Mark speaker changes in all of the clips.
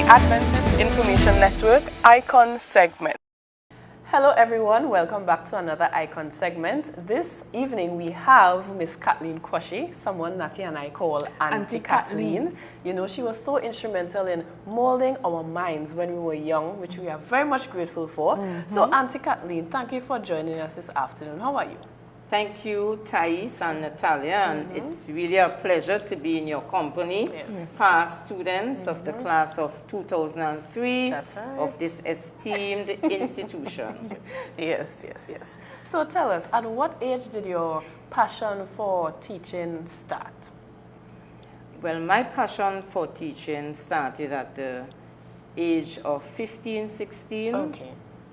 Speaker 1: Adventist Information Network Icon segment. Hello everyone, welcome back to another Icon segment. This evening we have Miss Kathleen Quashie, someone Natty and I call Auntie Kathleen. You know, she was so instrumental in molding our minds when we were young, which we are very much grateful for. So Auntie Kathleen, thank you for joining us this afternoon. How are you?
Speaker 2: Thank you, Thais and Natalia, and it's really a pleasure to be in your company. Past students of the class of 2003 of this esteemed institution.
Speaker 1: Yes. So tell us, at what age did your passion for teaching start?
Speaker 2: Well, my passion for teaching started at the age of 15, 16.
Speaker 1: Okay.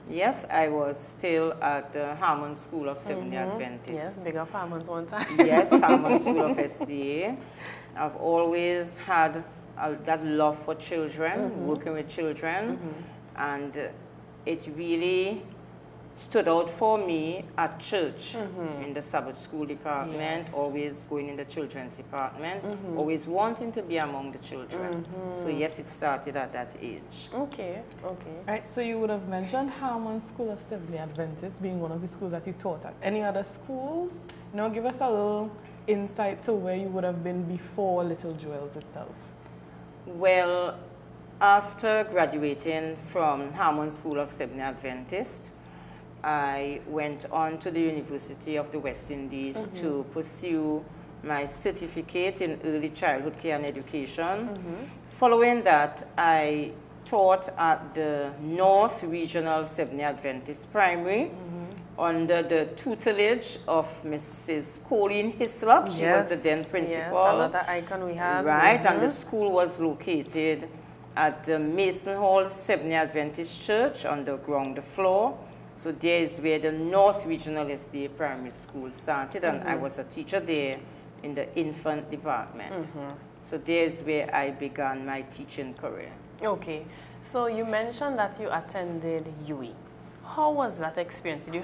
Speaker 2: Yes, I was still at the Harmon School of Seventh-day Adventists.
Speaker 1: Yes, big up Harmon's one time.
Speaker 2: Yes, Harmon School of SDA. I've always had that love for children, working with children, and it really stood out for me at church in the Sabbath school department, always going in the children's department, always wanting to be among the children. So yes, it started at that age.
Speaker 1: Okay.
Speaker 3: Right, so you would have mentioned Harmon School of Seventh-day Adventists being one of the schools that you taught at. Any other schools? You know, give us a little insight to where you would have been before Little Jewels itself.
Speaker 2: Well, after graduating from Harmon School of Seventh-day Adventists, I went on to the University of the West Indies to pursue my certificate in early childhood care and education. Following that, I taught at the North Regional Seventh-day Adventist Primary under the tutelage of Mrs. Colleen Hislop. She was the then principal.
Speaker 1: Yes, another icon we have.
Speaker 2: Right, and the school was located at the Mason Hall Seventh-day Adventist Church on the ground floor. So there is where the North Regional SDA Primary School started, and I was a teacher there in the infant department. So there is where I began my teaching career.
Speaker 1: Okay, so you mentioned that you attended UE. How was that experience? Did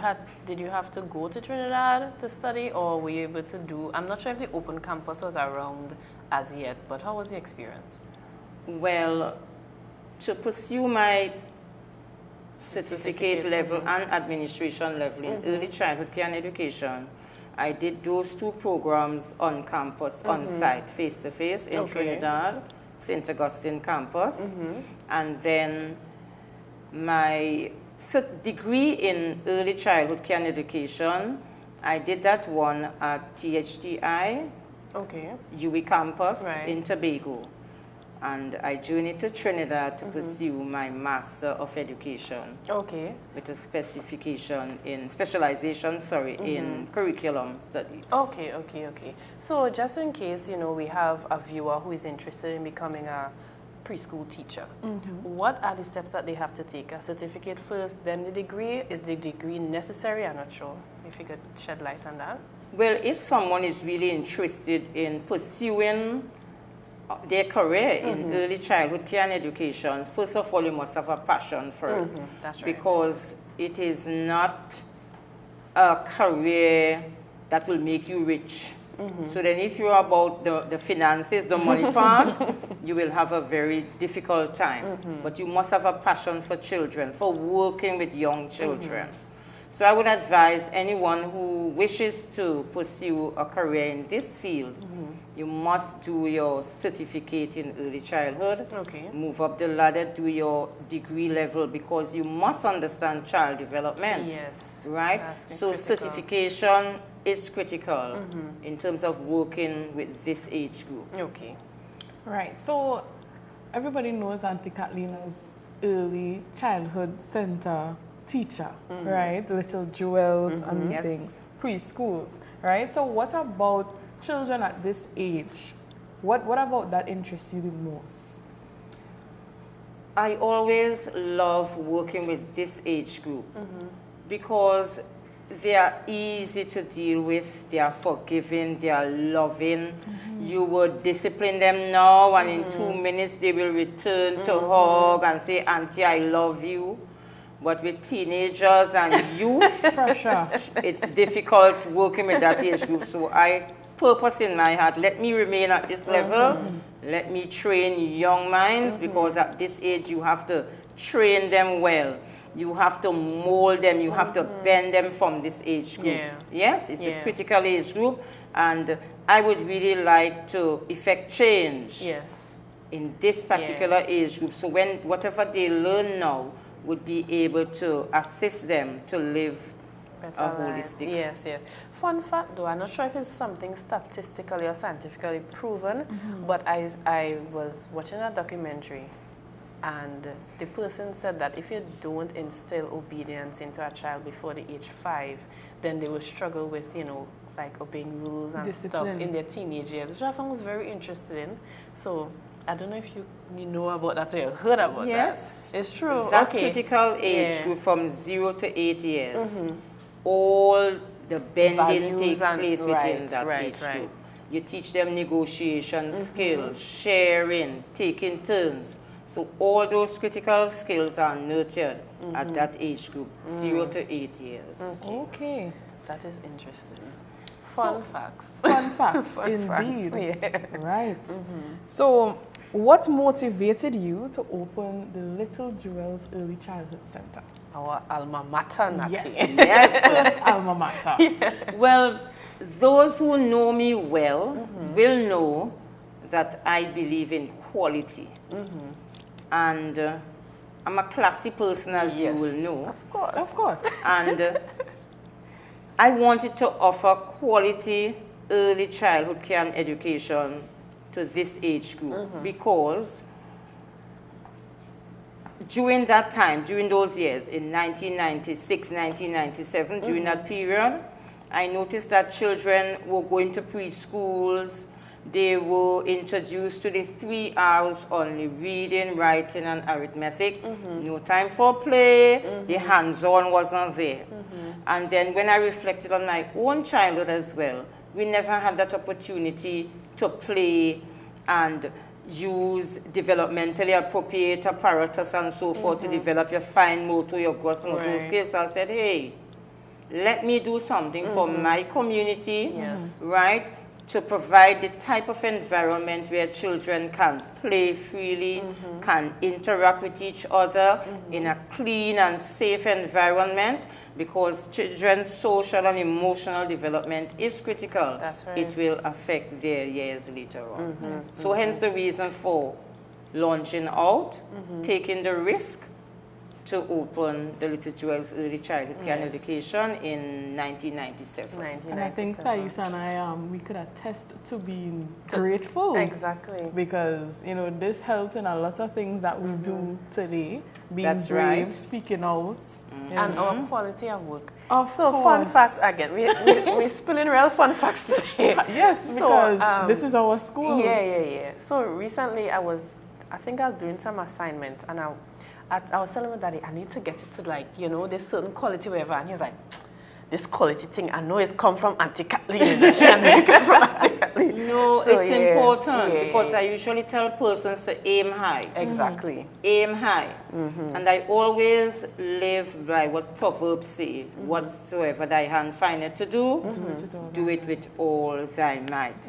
Speaker 1: you have to go to Trinidad to study, or were you able to do, I'm not sure if the open campus was around as yet, but how was the experience?
Speaker 2: Well, to pursue my certificate level and administration level in early childhood care and education, I did those two programs on campus, on site, face-to-face in Trinidad, St. Augustine campus. And then my degree in early childhood care and education, I did that one at THTI, UE campus in Tobago. And I journeyed to Trinidad to pursue my Master of Education. With a specialization in curriculum studies.
Speaker 1: Okay. So just in case, you know, we have a viewer who is interested in becoming a preschool teacher, what are the steps that they have to take? A certificate first, then the degree? Is the degree necessary? I'm not sure if you could shed light on that.
Speaker 2: Well, if someone is really interested in pursuing their career in early childhood care and education, first of all, you must have a passion for it.
Speaker 1: That's right.
Speaker 2: Because it is not a career that will make you rich. So then if you're about the finances, the money part, you will have a very difficult time. But you must have a passion for children, for working with young children. So I would advise anyone who wishes to pursue a career in this field, you must do your certificate in early childhood, move up the ladder, do your degree level, because you must understand child development.
Speaker 1: Yes.
Speaker 2: Right? So certification is critical in terms of working with this age group.
Speaker 3: Right, so everybody knows Auntie Kathleen as early childhood center teacher, right? Little Jewels and these things, preschools, right? So what about children at this age? What about that interests you the most?
Speaker 2: I always love working with this age group because they are easy to deal with, they are forgiving, they are loving. You would discipline them now, and in 2 minutes they will return to hug and say, Auntie, I love you. But with teenagers and youth, it's difficult working with that age group. So I purpose in my heart, let me remain at this level let me train young minds, because at this age you have to train them well. You have to mold them, you have to bend them from this age group.
Speaker 1: Yeah.
Speaker 2: Yes, it's a critical age group, and I would really like to effect change in this particular age group. So when whatever they learn now would be able to assist them to live
Speaker 1: better
Speaker 2: a holistic.
Speaker 1: Yes, yes. Fun fact though, I'm not sure if it's something statistically or scientifically proven, but I was watching a documentary, and the person said that if you don't instill obedience into a child before the age 5, then they will struggle with, you know, like obeying rules and stuff in their teenage years, which I found was very interesting. So I don't know if you know about that or you heard about that.
Speaker 2: Yes.
Speaker 1: It's true.
Speaker 2: That critical age group from 0 to 8 years, all the bending takes place within that age group. You teach them negotiation skills, sharing, taking turns. So all those critical skills are nurtured at that age group, 0 to 8 years.
Speaker 3: Okay.
Speaker 1: That is interesting. Fun facts.
Speaker 3: Fun facts,
Speaker 1: Fun
Speaker 3: indeed.
Speaker 1: facts, yeah.
Speaker 3: Right. So, what motivated you to open the Little Jewels Early Childhood Center?
Speaker 1: Our alma mater, Natty.
Speaker 2: Yes.
Speaker 3: First alma mater.
Speaker 2: Well, those who know me well will know that I believe in quality. And I'm a classy person, as you will know.
Speaker 1: Of course.
Speaker 3: Of course.
Speaker 2: And I wanted to offer quality early childhood care and education to this age group because during that time, during those years, in 1996, 1997, during that period, I noticed that children were going to preschools. They were introduced to the 3 hours only, reading, writing, and arithmetic. No time for play. The hands-on wasn't there. And then when I reflected on my own childhood as well, we never had that opportunity to play and use developmentally appropriate apparatus and so forth to develop your fine motor, your gross motor skills. So I said, hey, let me do something for my community, right? To provide the type of environment where children can play freely, can interact with each other in a clean and safe environment, because children's social and emotional development is critical.
Speaker 1: That's right.
Speaker 2: It will affect their years later on. So hence the reason for launching out, taking the risk to open the Little Jewels Early Childhood Care and Education in 1997.
Speaker 3: And I think Thais and I, we could attest to being grateful.
Speaker 1: Exactly.
Speaker 3: Because, you know, this helped in a lot of things that we do today. Being
Speaker 2: That's
Speaker 3: brave,
Speaker 2: right.
Speaker 3: speaking out.
Speaker 1: And our quality of work.
Speaker 3: So
Speaker 1: fun facts again. We're spilling real fun facts today.
Speaker 3: Yes, because this is our school.
Speaker 1: Yeah. So recently I think I was doing some assignment, and I was telling my daddy, I need to get it to, like, you know, there's certain quality wherever. And he's like, this quality thing, I know it come from Auntie Kathleen. It come from Auntie Kathleen.
Speaker 2: No, so, it's important because I usually tell persons to aim high.
Speaker 1: Exactly.
Speaker 2: Aim high. And I always live by what Proverbs say, whatsoever thy hand findeth to do, do it with all thy might.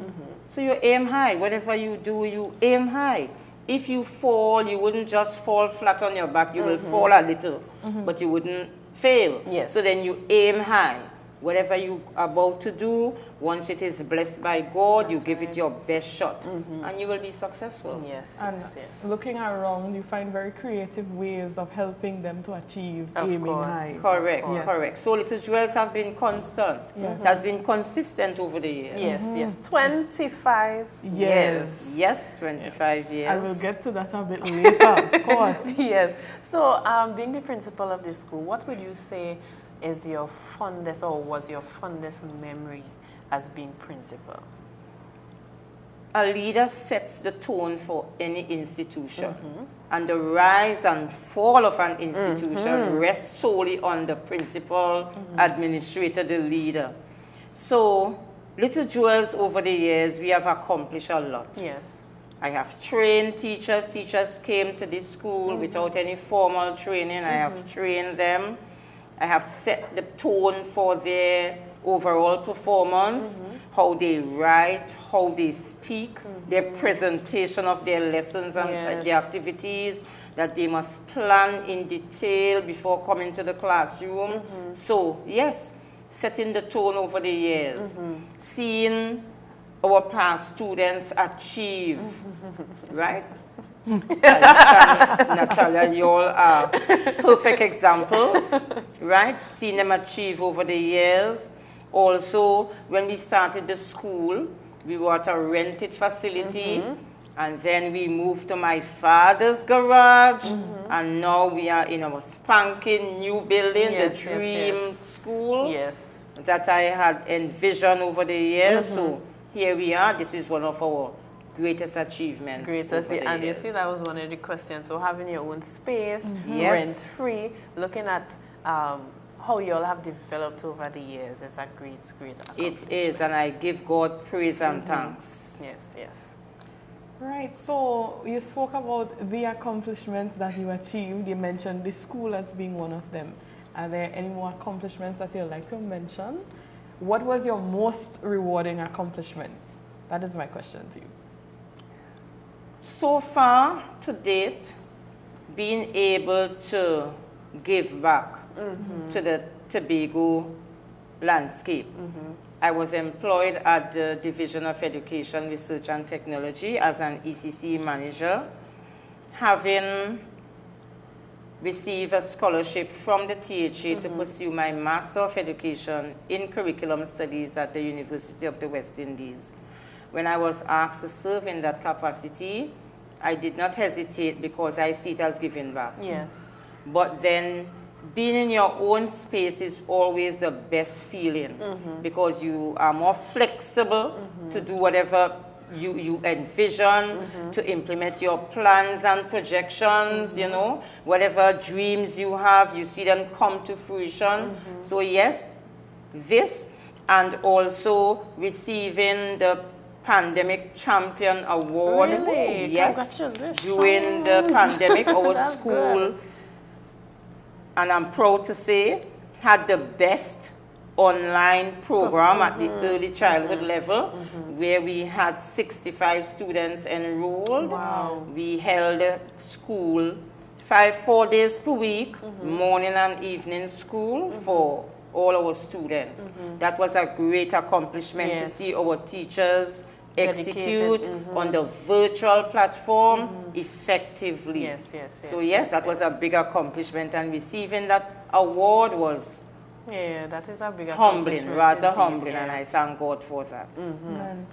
Speaker 2: So you aim high. Whatever you do, you aim high. If you fall, you wouldn't just fall flat on your back. You will fall a little, but you wouldn't fail.
Speaker 1: Yes.
Speaker 2: So then you aim high. Whatever you are about to do, once it is blessed by God, you give it your best shot, and you will be successful.
Speaker 1: Yes.
Speaker 3: And looking around, you find very creative ways of helping them to achieve aiming high.
Speaker 2: Correct. So Little Jewels have been constant. It has been consistent over the years.
Speaker 1: Yes. 25 years.
Speaker 2: Yes, 25 years.
Speaker 3: I will get to that a bit later, of course.
Speaker 1: Yes. So, being the principal of this school, what would you say is your fondest, or was your fondest memory as being principal?
Speaker 2: A leader sets the tone for any institution, and the rise and fall of an institution rests solely on the principal, administrator, the leader. So, Little Jewels, over the years, we have accomplished a lot.
Speaker 1: Yes.
Speaker 2: I have trained teachers. Teachers came to this school without any formal training. I have trained them. I have set the tone for their overall performance, how they write, how they speak, their presentation of their lessons and their activities, that they must plan in detail before coming to the classroom. So, yes, setting the tone over the years, seeing our past students achieve, right? Natalia, you all are perfect examples, right? Seeing them achieve over the years. Also, when we started the school, we were at a rented facility, and then we moved to my father's garage, and now we are in our spanking new building, the dream school that I had envisioned over the years. So here we are. This is one of our greatest achievements.
Speaker 1: And you see, that was one of the questions. So having your own space, rent-free, looking at how you all have developed over the years is a great accomplishment.
Speaker 2: It is, and I give God praise and thanks.
Speaker 1: Yes.
Speaker 3: Right, so you spoke about the accomplishments that you achieved. You mentioned the school as being one of them. Are there any more accomplishments that you'd like to mention? What was your most rewarding accomplishment? That is my question to you.
Speaker 2: So far, to date, being able to give back to the Tobago landscape. I was employed at the Division of Education, Research and Technology as an ECC manager, having received a scholarship from the THA to pursue my Master of Education in Curriculum Studies at the University of the West Indies. When I was asked to serve in that capacity, I did not hesitate because I see it as giving back. But then being in your own space is always the best feeling because you are more flexible to do whatever you envision, to implement your plans and projections, you know, whatever dreams you have, you see them come to fruition. So yes, this, and also receiving the Pandemic Champion Award.
Speaker 1: Really?
Speaker 2: Yes,
Speaker 1: Congratulations.
Speaker 2: during the pandemic, our school, and I'm proud to say, had the best online program at the early childhood level, where we had 65 students enrolled.
Speaker 1: Wow.
Speaker 2: We held school 4 days per week, morning and evening school for all our students. That was a great accomplishment to see our teachers execute on the virtual platform effectively. So yes, that was a big accomplishment, and receiving that award was
Speaker 1: that is a big
Speaker 2: humbling, rather humbling, and I thank God for that.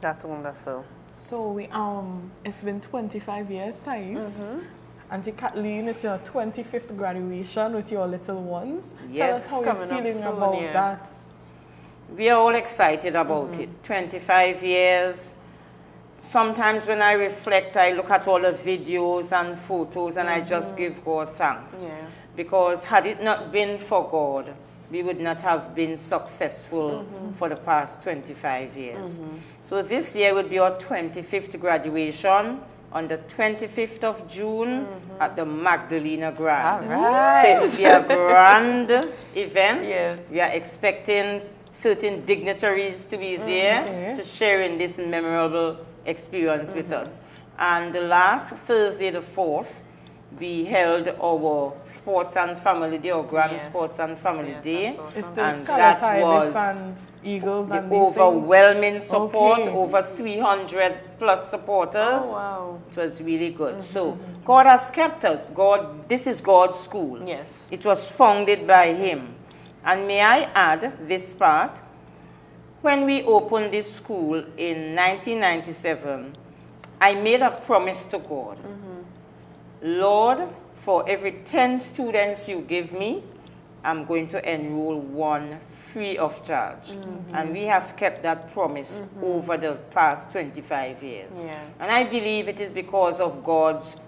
Speaker 1: That's wonderful.
Speaker 3: So it's been 25 years, Thais. Auntie Kathleen, it's your 25th graduation with your little ones.
Speaker 2: Yes.
Speaker 3: Tell us how you're feeling about that.
Speaker 2: We are all excited about it. 25 years. Sometimes when I reflect, I look at all the videos and photos and I just give God thanks. Because had it not been for God, we would not have been successful for the past 25 years. So this year would be our 25th graduation on the 25th of June at the Magdalena Grand. So it will be a grand event. We are expecting certain dignitaries to be there to share in this memorable experience with us. And the last Thursday, the 4th, we held our Sports and Family Day, our Grand Sports and Family Day. And that was
Speaker 3: Eagles
Speaker 2: the
Speaker 3: and
Speaker 2: overwhelming support, over 300 plus supporters.
Speaker 1: Oh, wow.
Speaker 2: It was really good. So God has kept us. This is God's school. It was founded by Him. And may I add this part, when we opened this school in 1997, I made a promise to God. Lord, for every 10 students you give me, I'm going to enroll one free of charge. And we have kept that promise over the past 25 years. And I believe it is because of God's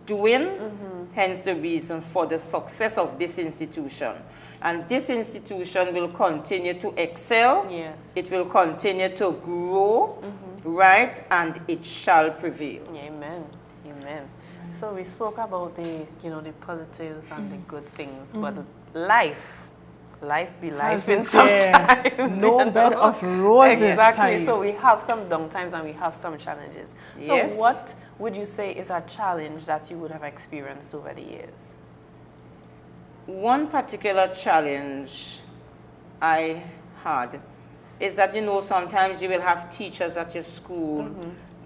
Speaker 2: doing, hence the reason for the success of this institution. And this institution will continue to excel, it will continue to grow, right, and it shall prevail.
Speaker 1: Amen. Amen. So we spoke about the, the positives and the good things, but life life be life
Speaker 3: Has
Speaker 1: in
Speaker 3: it,
Speaker 1: sometimes.
Speaker 3: no
Speaker 1: you know?
Speaker 3: bed of roses.
Speaker 1: Exactly.
Speaker 3: Ties.
Speaker 1: So we have some downtimes and we have some challenges. So
Speaker 2: Yes.
Speaker 1: what would you say is a challenge that you would have experienced over the years?
Speaker 2: One particular challenge I had is that, sometimes you will have teachers at your school,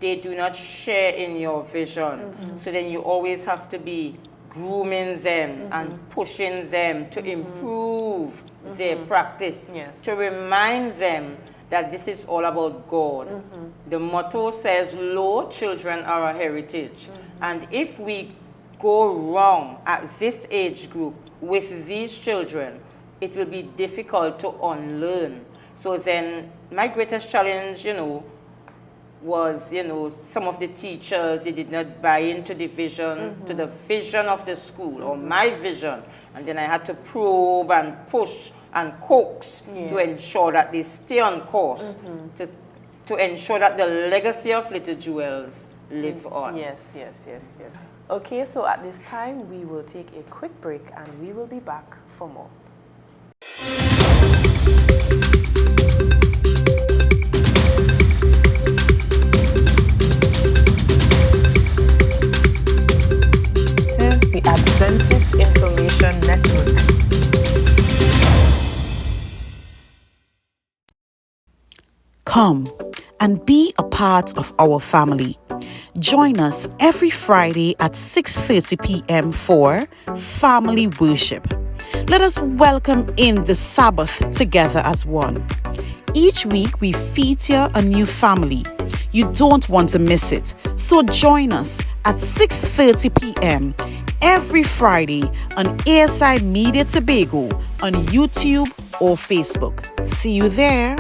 Speaker 2: they do not share in your vision. So then you always have to be grooming them and pushing them to improve their practice,
Speaker 1: Yes.
Speaker 2: to remind them that this is all about God. The motto says, "Lo, children are a heritage." And if we go wrong at this age group with these children, it will be difficult to unlearn. So then my greatest challenge, was, some of the teachers, they did not buy into the vision, to the vision of the school or my vision. And then I had to probe and push and coax to ensure that they stay on course, to ensure that the legacy of Little Jewels live on.
Speaker 1: Yes. Okay, so at this time, we will take a quick break and we will be back for more. This is the Adventist Information Network.
Speaker 4: Come and be a part of our family. Join us every Friday at 6:30 p.m. for family worship. Let us welcome in the Sabbath together as one. Each week we feature a new family. You don't want to miss it. So join us at 6:30 p.m. every Friday on ASI Media Tobago on YouTube or Facebook. See you there.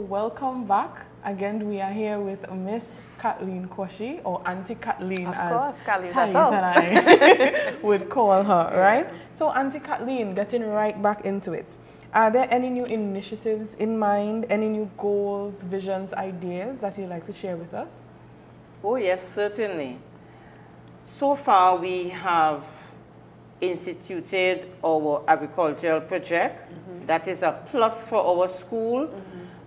Speaker 3: Welcome back. Again, we are here with Miss Kathleen Quashie, or Auntie Kathleen,
Speaker 1: Of
Speaker 3: as
Speaker 1: course, Kathleen,
Speaker 3: Thais
Speaker 1: that's
Speaker 3: and I would call her, right? So, Auntie Kathleen, getting right back into it. Are there any new initiatives in mind, any new goals, visions, ideas that you'd like to share with us?
Speaker 2: Oh, yes, certainly. So far, we have instituted our agricultural project. That is a plus for our school.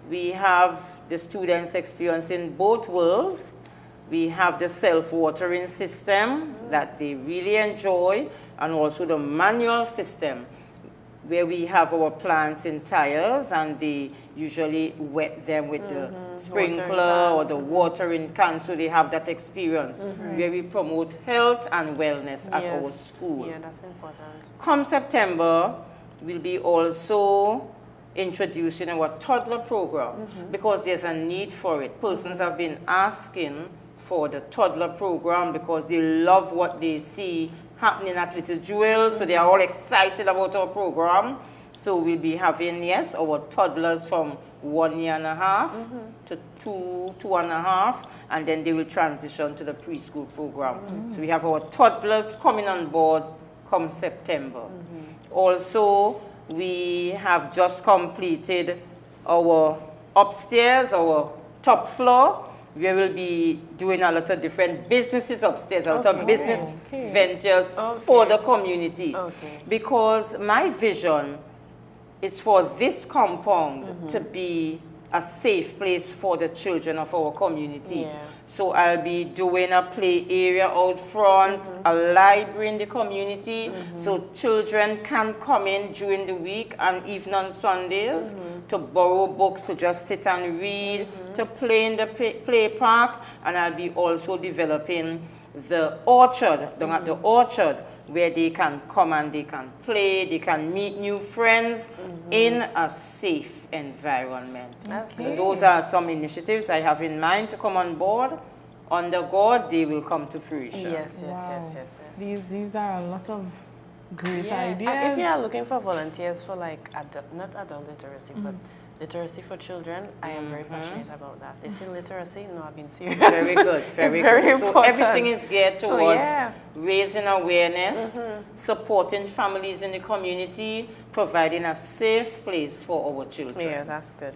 Speaker 2: We have the students experiencing both worlds. We have the self-watering system that they really enjoy, and also the manual system where we have our plants in tires and they usually wet them with the sprinkler or the watering can, so they have that experience where we promote health and wellness at our school.
Speaker 1: Yeah, that's important.
Speaker 2: Come September, we'll be also introducing our toddler program because there's a need for it. Persons have been asking for the toddler program because they love what they see happening at Little Jewels, so they are all excited about our program. So we'll be having, yes, our toddlers from 1.5 years to 2.5, and then they will transition to the preschool program. So we have our toddlers coming on board come September. Also, we have just completed our upstairs, our top floor, We will be doing a lot of different businesses upstairs, a lot of business ventures for the community. Because my vision is for this compound to be a safe place for the children of our community. So I'll be doing a play area out front, a library in the community, so children can come in during the week and even on Sundays to borrow books, to just sit and read, to play in the play park. And I'll be also developing the orchard, the orchard, where they can come and they can play, they can meet new friends in a safe environment. So those are some initiatives I have in mind to come on board. Under God, they will come to fruition.
Speaker 1: Yes.
Speaker 3: These are a lot of great ideas.
Speaker 1: And if you are looking for volunteers for like, not adult literacy, but literacy for children, I am very passionate about that. They say literacy, no, I've been serious.
Speaker 2: Very good, very
Speaker 1: very
Speaker 2: good. So
Speaker 1: important.
Speaker 2: everything is geared towards raising awareness, supporting families in the community, providing a safe place for our children.
Speaker 1: Yeah, that's good.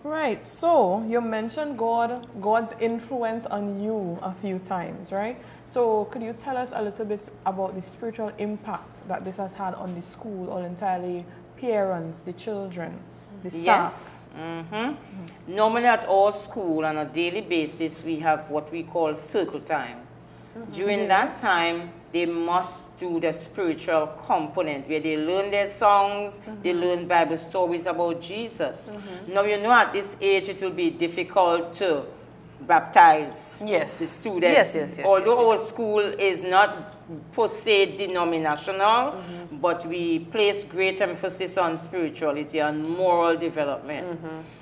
Speaker 3: Right, so you mentioned God's influence on you a few times, right? So could you tell us a little bit about the spiritual impact that this has had on the school, or entirely parents, the children, the staff?
Speaker 2: Yes. Normally at our school on a daily basis, we have what we call circle time. During that time, they must do the spiritual component where they learn their songs, they learn Bible stories about Jesus. Now, you know, at this age, it will be difficult to baptize the students. Although our school is not per se denominational, but we place great emphasis on spirituality and moral development.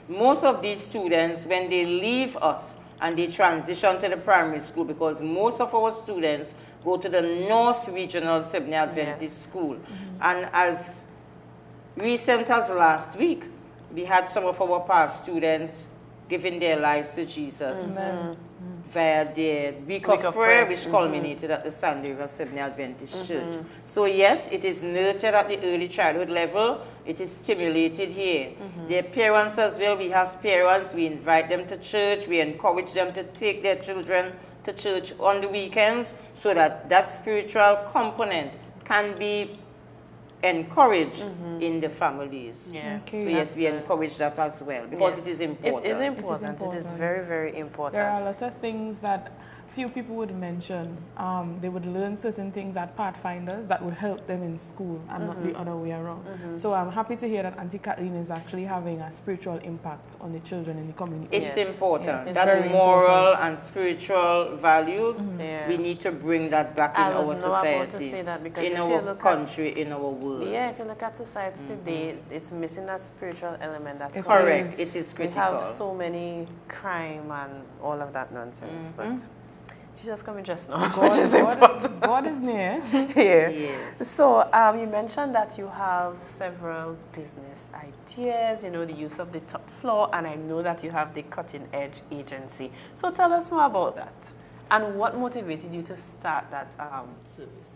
Speaker 2: Most of these students, when they leave us and they transition to the primary school, because most of our students go to the North Regional Seventh-day Adventist School. And as recent as last week, we had some of our past students giving their lives to Jesus via their week of prayer, which culminated at the Sunday River Seventh-day Adventist Church. So yes, it is nurtured at the early childhood level. It is stimulated here. Their parents as well, we have parents, we invite them to church, we encourage them to take their children to church on the weekends, so that that spiritual component can be encouraged in the families. So yes, we encourage that as well, because it is important.
Speaker 1: It is important. It is very, very important.
Speaker 3: There are a lot of things that few people would mention. They would learn certain things at Pathfinders that would help them in school and not the other way around. So I'm happy to hear that Auntie Kathleen is actually having a spiritual impact on the children in the community.
Speaker 2: It's important. That moral and spiritual values, we need to bring that back in our society, in our country, in our world.
Speaker 1: Yeah, if you look at society today, it's missing that spiritual element. That's
Speaker 2: correct. It is critical.
Speaker 1: We have so many crime and all of that nonsense, but Jesus coming just now, which is important.
Speaker 3: God is near.
Speaker 1: Yes. So you mentioned that you have several business ideas, you know, the use of the top floor, and I know that you have the Cutting Edge Agency. So tell us more about that. And what motivated you to start that service?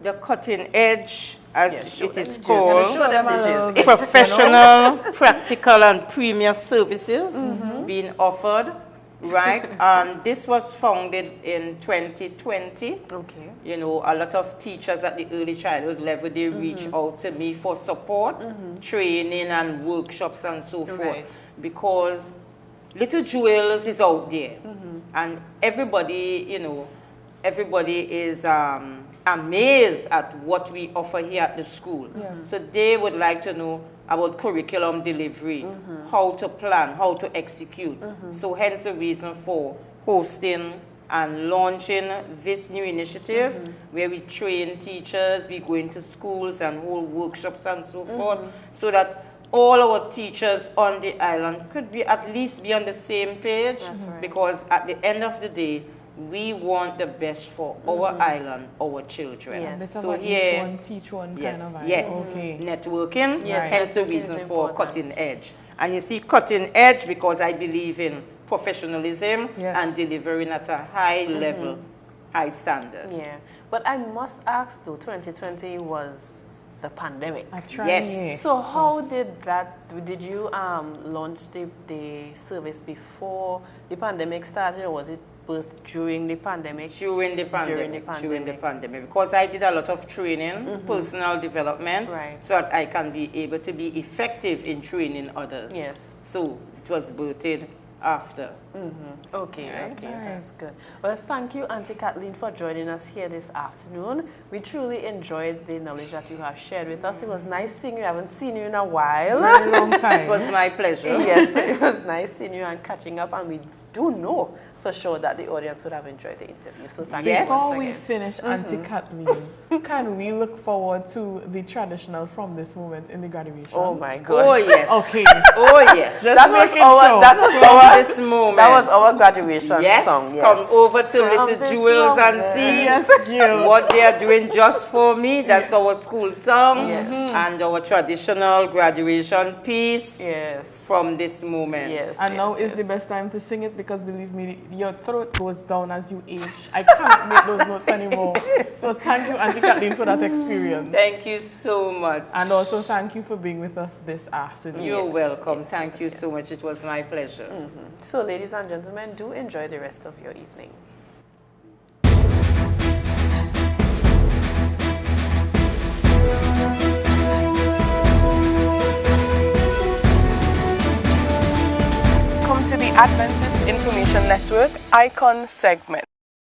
Speaker 2: The Cutting Edge, as it is called,
Speaker 1: them
Speaker 2: professional, practical, and premier services being offered. Right, and this was founded in 2020. You know, a lot of teachers at the early childhood level, they reach out to me for support, training and workshops and so forth, because little jewels is out there, and everybody, you know, everybody is amazed at what we offer here at the school. So they would like to know about curriculum delivery, how to plan, how to execute. So hence the reason for hosting and launching this new initiative, where we train teachers, we go into schools and hold workshops and so forth, so that all our teachers on the island could be at least be on the same page, because at the end of the day, we want the best for our island, our children.
Speaker 3: So here, teach one kind of
Speaker 2: networking, hence the reason for Cutting Edge. And you see Cutting Edge because I believe in professionalism and delivering at a high level, high standard.
Speaker 1: But I must ask though, 2020 was the pandemic.
Speaker 2: Yes.
Speaker 1: So how did you launch the service before the pandemic started, or was it birthed during the pandemic?
Speaker 2: During the pandemic. Because I did a lot of training, personal development, so that I can be able to be effective in training others.
Speaker 1: Yes.
Speaker 2: So it was birthed after.
Speaker 1: Okay, that's good. Well, thank you, Auntie Kathleen, for joining us here this afternoon. We truly enjoyed the knowledge that you have shared with us. It was nice seeing you. I haven't seen you in a while.
Speaker 3: Very long time.
Speaker 2: It was my pleasure.
Speaker 1: Yes, it was nice seeing you and catching up, and we do know for sure that the audience would have enjoyed the interview. So thank you.
Speaker 3: Before we finish, Auntie Kathleen, can we look forward to the traditional from this moment in the graduation?
Speaker 1: Oh my gosh.
Speaker 2: Oh yes.
Speaker 3: Okay.
Speaker 2: Oh yes.
Speaker 1: That was our graduation song. Yes.
Speaker 2: Come over to Little Jewels and see what they are doing just for me. That's our school song and our traditional graduation piece.
Speaker 1: Yes.
Speaker 2: From this moment.
Speaker 1: Yes.
Speaker 3: And now is the best time to sing it, because believe me, your throat goes down as you age. I can't make those notes anymore. So thank you, Auntie Kathleen, for that experience.
Speaker 2: Thank you so much.
Speaker 3: And also thank you for being with us this afternoon.
Speaker 2: You're welcome. Thank you so much. It was my pleasure.
Speaker 1: So ladies and gentlemen, do enjoy the rest of your evening. Come to the Adventist Information Network ICON segment.